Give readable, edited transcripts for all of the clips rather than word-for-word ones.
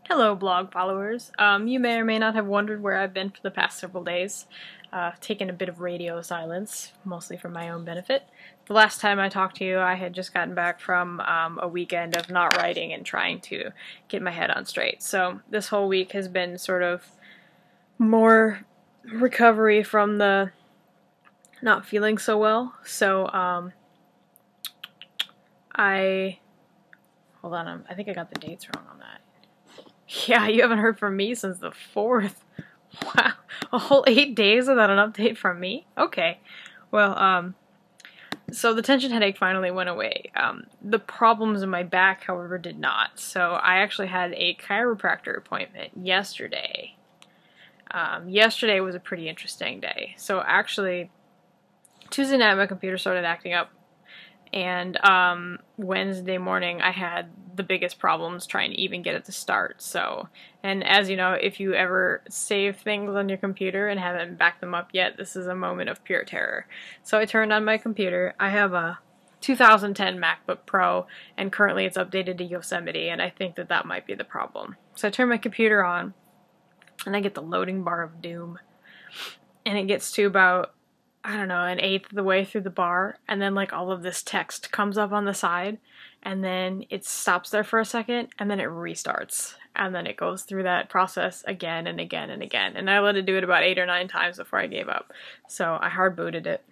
Hello, blog followers. You may or may not have wondered where I've been for the past several days. Taken a bit of radio silence, mostly for my own benefit. The last time I talked to you, I had just gotten back from a weekend of not writing and trying to get my head on straight. So this whole week has been sort of more recovery from the not feeling so well. So hold on, I think I got the dates wrong on that. Yeah, you haven't heard from me since the 4th. Wow, a whole 8 days without an update from me? Okay. Well, so the tension headache finally went away. The problems in my back, however, did not. So I actually had a chiropractor appointment yesterday. Yesterday was a pretty interesting day. So actually, Tuesday night my computer started acting up. And Wednesday morning I had the biggest problems trying to even get it to start. So, and as you know, if you ever save things on your computer and haven't backed them up yet, this is a moment of pure terror. So I turned on my computer. I have a 2010 MacBook Pro, and currently it's updated to Yosemite, and I think that that might be the problem. So I turn my computer on, and I get the loading bar of doom. And it gets to about, I don't know, 1/8 of the way through the bar, and then like all of this text comes up on the side, and then it stops there for a second, and then it restarts, and then it goes through that process again and again and again, and I let it do it about 8 or 9 times before I gave up. So I hard booted it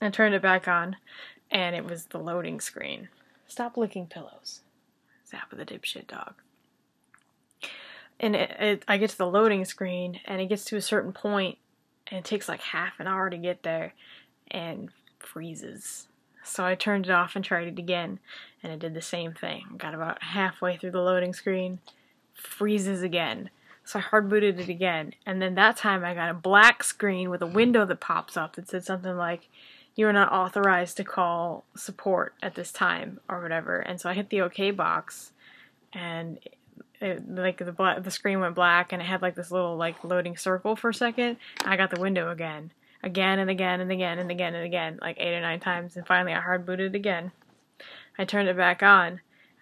and turned it back on, and it was the loading screen. Stop licking pillows. Zap of the dipshit dog. And I get to the loading screen, and it gets to a certain point, and it takes like half an hour to get there, and freezes. So I turned it off and tried it again, and it did the same thing. Got about halfway through the loading screen, freezes again. So I hard booted it again, and then that time I got a black screen with a window that pops up that said something like, "You are not authorized to call support at this time," or whatever. And so I hit the OK box, and the screen went black, and it had like this little like loading circle for a second. I got the window again and again and again and again and again, like 8 or 9 times, and finally I hard booted again. I turned it back on,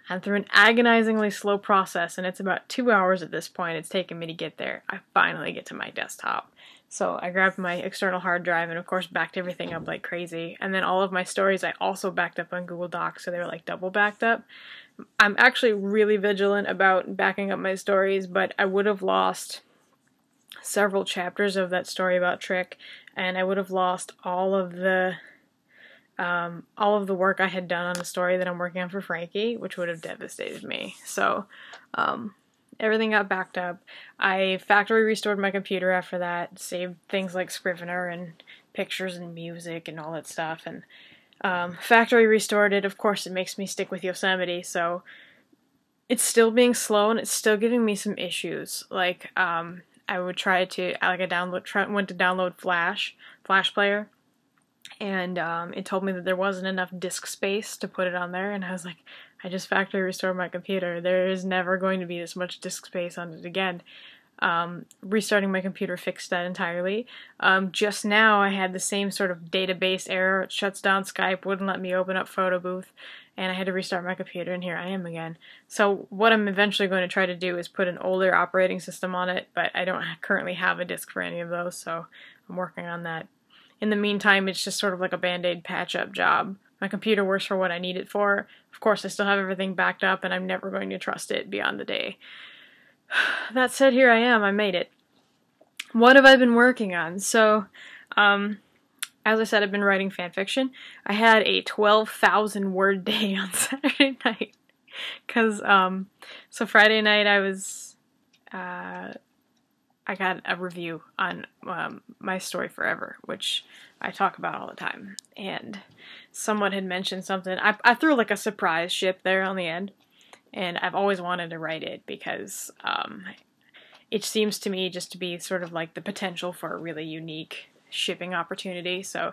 and through an agonizingly slow process, and it's about 2 hours at this point it's taken me to get there, I finally get to my desktop. So I grabbed my external hard drive and of course backed everything up like crazy, and then all of my stories I also backed up on Google Docs, so they were like double backed up. I'm actually really vigilant about backing up my stories, but I would have lost several chapters of that story about Trick, and I would have lost all of the work I had done on the story that I'm working on for Frankie, which would have devastated me. So everything got backed up. I factory restored my computer after that, saved things like Scrivener and pictures and music and all that stuff, and factory restored it. Of course, it makes me stick with Yosemite, so it's still being slow and it's still giving me some issues. Like, I would try to, went to download Flash Player, and it told me that there wasn't enough disk space to put it on there, and I was like, I just factory restored my computer. There is never going to be this much disk space on it again. Restarting my computer fixed that entirely. Just now I had the same sort of database error. It shuts down Skype, wouldn't let me open up Photo Booth, and I had to restart my computer, and here I am again. So what I'm eventually going to try to do is put an older operating system on it, but I don't currently have a disk for any of those, so I'm working on that. In the meantime, it's just sort of like a band-aid patch-up job. My computer works for what I need it for. Of course, I still have everything backed up, and I'm never going to trust it beyond the day. That said, here I am. I made it. What have I been working on? So, as I said, I've been writing fanfiction. I had a 12,000 word day on Saturday night. Because, so Friday night I got a review on My Story Forever, which I talk about all the time. And someone had mentioned something. I threw like a surprise ship there on the end. And I've always wanted to write it because it seems to me just to be sort of like the potential for a really unique shipping opportunity. So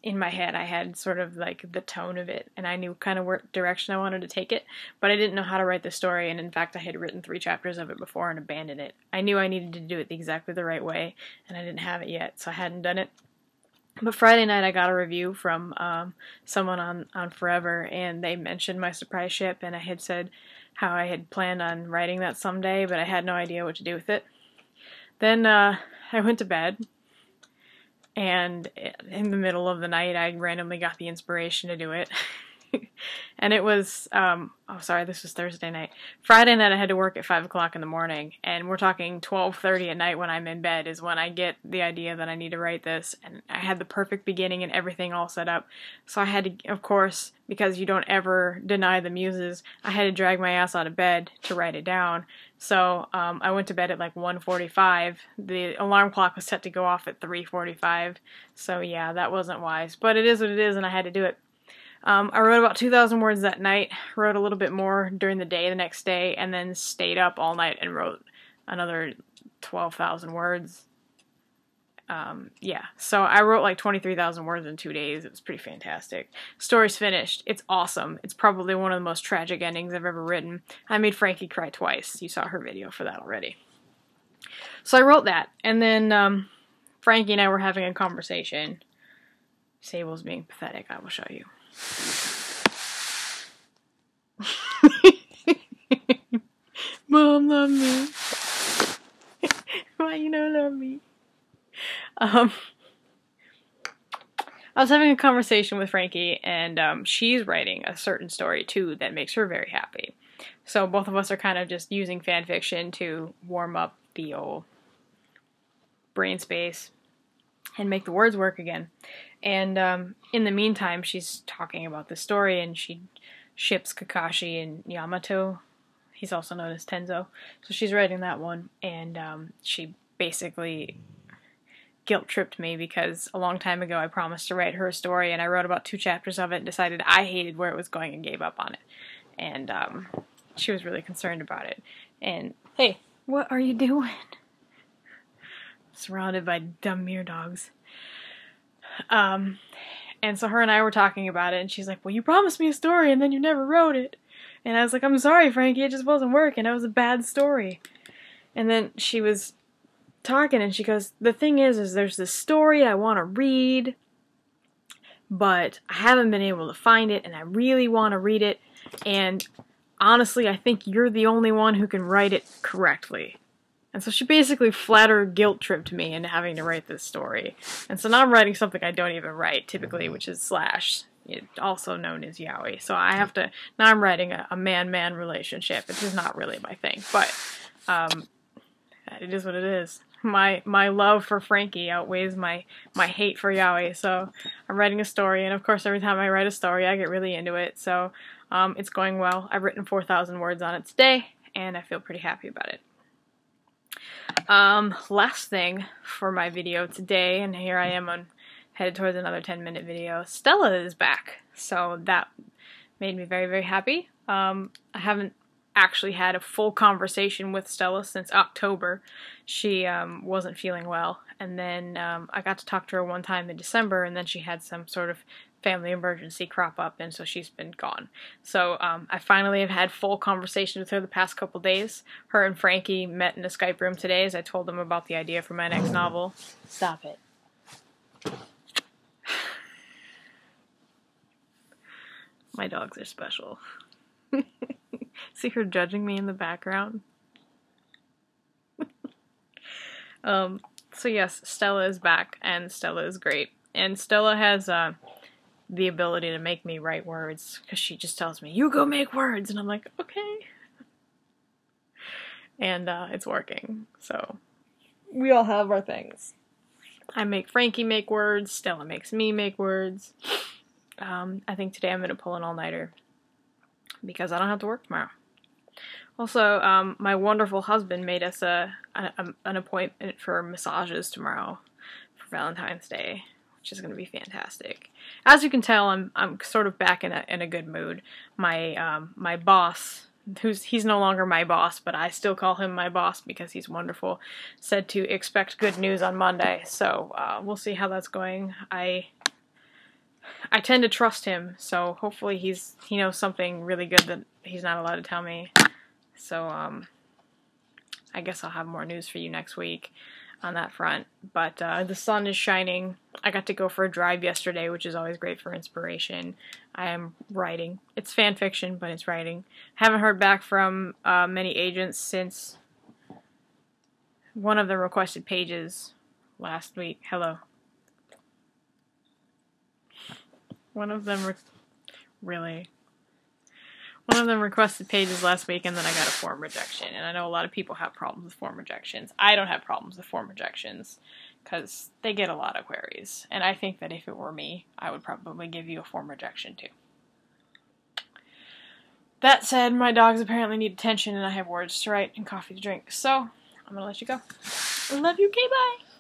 in my head I had sort of like the tone of it, and I knew kind of what direction I wanted to take it, but I didn't know how to write the story, and in fact I had written 3 chapters of it before and abandoned it. I knew I needed to do it exactly the right way, and I didn't have it yet, so I hadn't done it. But Friday night I got a review from someone on Forever, and they mentioned My Surprise Ship, and I had said how I had planned on writing that someday, but I had no idea what to do with it. Then I went to bed, and in the middle of the night I randomly got the inspiration to do it. And it was, oh sorry, this was Thursday night. Friday night I had to work at 5 o'clock in the morning, and we're talking 12:30 at night when I'm in bed is when I get the idea that I need to write this, and I had the perfect beginning and everything all set up. So I had to, of course, because you don't ever deny the muses, I had to drag my ass out of bed to write it down. So I went to bed at like 1:45. The alarm clock was set to go off at 3:45. So yeah, that wasn't wise, but it is what it is, and I had to do it. I wrote about 2,000 words that night, wrote a little bit more during the day the next day, and then stayed up all night and wrote another 12,000 words. Yeah, so I wrote like 23,000 words in 2 days. It was pretty fantastic. Story's finished. It's awesome. It's probably one of the most tragic endings I've ever written. I made Frankie cry twice. You saw her video for that already. So I wrote that, and then Frankie and I were having a conversation. Sable's being pathetic. I will show you. Mom, love me. Why you don't love me? I was having a conversation with Frankie, and she's writing a certain story too that makes her very happy. So both of us are kind of just using fan fiction to warm up the old brain space and make the words work again. And in the meantime, she's talking about the story, and she ships Kakashi and Yamato. He's also known as Tenzo. So she's writing that one, and she basically guilt-tripped me because a long time ago I promised to write her a story, and I wrote about 2 chapters of it and decided I hated where it was going and gave up on it. And she was really concerned about it. And, hey, what are you doing? Surrounded by dumb mirror dogs. And so her and I were talking about it, and she's like, well, you promised me a story, and then you never wrote it. And I was like, I'm sorry, Frankie, it just wasn't working. It was a bad story. And then she was talking, and she goes, the thing is there's this story I want to read, but I haven't been able to find it, and I really want to read it, and honestly, I think you're the only one who can write it correctly. And so she basically flat-out guilt-tripped me into having to write this story. And so now I'm writing something I don't even write, typically, which is slash, also known as yaoi. So I have to, now I'm writing a man-man relationship. It's just not really my thing, but it is what it is. My love for Frankie outweighs my hate for yaoi, so I'm writing a story, and of course every time I write a story I get really into it, so it's going well. I've written 4,000 words on it today, and I feel pretty happy about it. Last thing for my video today, and here I am headed towards another 10-minute video. Stella is back, so that made me very, very happy. I haven't actually had a full conversation with Stella since October. She wasn't feeling well, and then I got to talk to her one time in December, and then she had some sort of family emergency crop up, and so she's been gone. So I finally have had full conversation with her the past couple days. Her and Frankie met in a Skype room today as I told them about the idea for my next novel. Stop it. My dogs are special. See her judging me in the background? So yes, Stella is back, and Stella is great. And Stella has the ability to make me write words, because she just tells me, you go make words, and I'm like, okay. And it's working, so we all have our things. I make Frankie make words, Stella makes me make words. I think today I'm going to pull an all-nighter, because I don't have to work tomorrow. Also, my wonderful husband made us an appointment for massages tomorrow for Valentine's Day, which is going to be fantastic. As you can tell, I'm sort of back in a good mood. My boss, he's no longer my boss, but I still call him my boss because he's wonderful, said to expect good news on Monday. So we'll see how that's going. I tend to trust him, so hopefully he knows something really good that he's not allowed to tell me. So I guess I'll have more news for you next week. on that front. But the sun is shining. I got to go for a drive yesterday, which is always great for inspiration. I am writing. It's fan fiction, but it's writing. Haven't heard back from many agents since one of them requested pages last week. Hello. One of them requested pages last week, and then I got a form rejection. And I know a lot of people have problems with form rejections. I don't have problems with form rejections because they get a lot of queries. And I think that if it were me, I would probably give you a form rejection too. That said, my dogs apparently need attention, and I have words to write and coffee to drink. So, I'm going to let you go. I love you. Okay, bye.